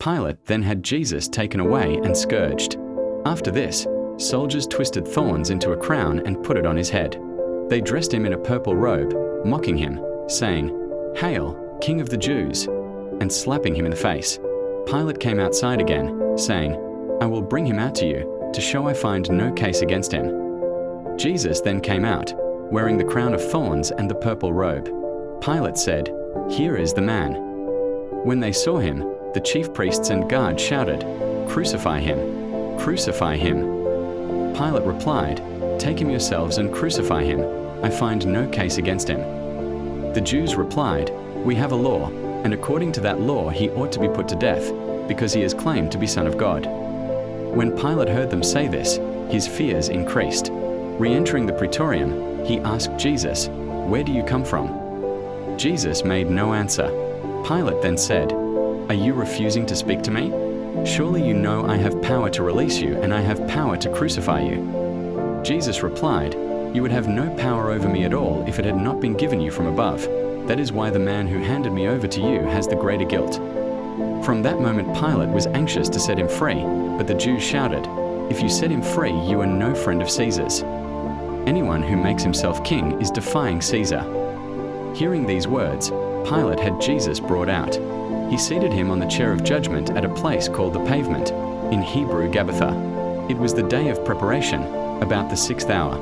Pilate then had Jesus taken away and scourged. After this, soldiers twisted thorns into a crown and put it on his head. They dressed him in a purple robe, mocking him, saying, "Hail, King of the Jews!" and slapping him in the face. Pilate came outside again, saying, "I will bring him out to you, to show I find no case against him." Jesus then came out, wearing the crown of thorns and the purple robe. Pilate said, "Here is the man." When they saw him, the chief priests and guards shouted, "Crucify him! Crucify him!" Pilate replied, "Take him yourselves and crucify him. I find no case against him." The Jews replied, "We have a law, and according to that law he ought to be put to death, because he has claimed to be Son of God." When Pilate heard them say this, his fears increased. Re-entering the praetorium, he asked Jesus, "Where do you come from?" Jesus made no answer. Pilate then said, "Are you refusing to speak to me? Surely you know I have power to release you and I have power to crucify you." Jesus replied, "You would have no power over me at all if it had not been given you from above. That is why the man who handed me over to you has the greater guilt." From that moment Pilate was anxious to set him free, but the Jews shouted, "If you set him free, you are no friend of Caesar's. Anyone who makes himself king is defying Caesar." Hearing these words, Pilate had Jesus brought out. He seated him on the chair of judgment at a place called the Pavement, in Hebrew Gabbatha. It was the day of preparation, about the 6th hour.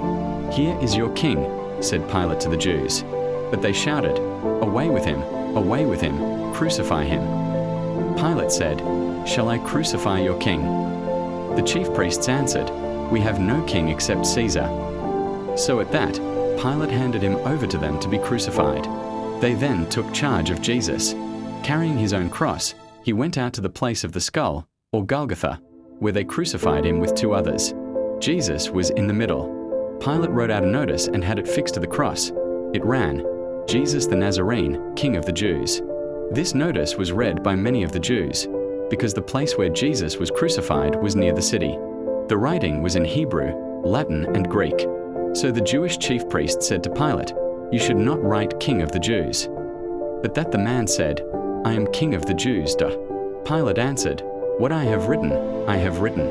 "Here is your king," said Pilate to the Jews. But they shouted, "Away with him! Away with him! Crucify him!" Pilate said, "Shall I crucify your king?" The chief priests answered, "We have no king except Caesar." So at that, Pilate handed him over to them to be crucified. They then took charge of Jesus. Carrying his own cross, he went out to the place of the skull, or Golgotha, where they crucified him with 2 others. Jesus was in the middle. Pilate wrote out a notice and had it fixed to the cross. It ran, "Jesus the Nazarene, King of the Jews." This notice was read by many of the Jews, because the place where Jesus was crucified was near the city. The writing was in Hebrew, Latin, and Greek. So the Jewish chief priest said to Pilate, "You should not write King of the Jews." But that the man said, "I am King of the Jews." Pilate answered, "What I have written, I have written."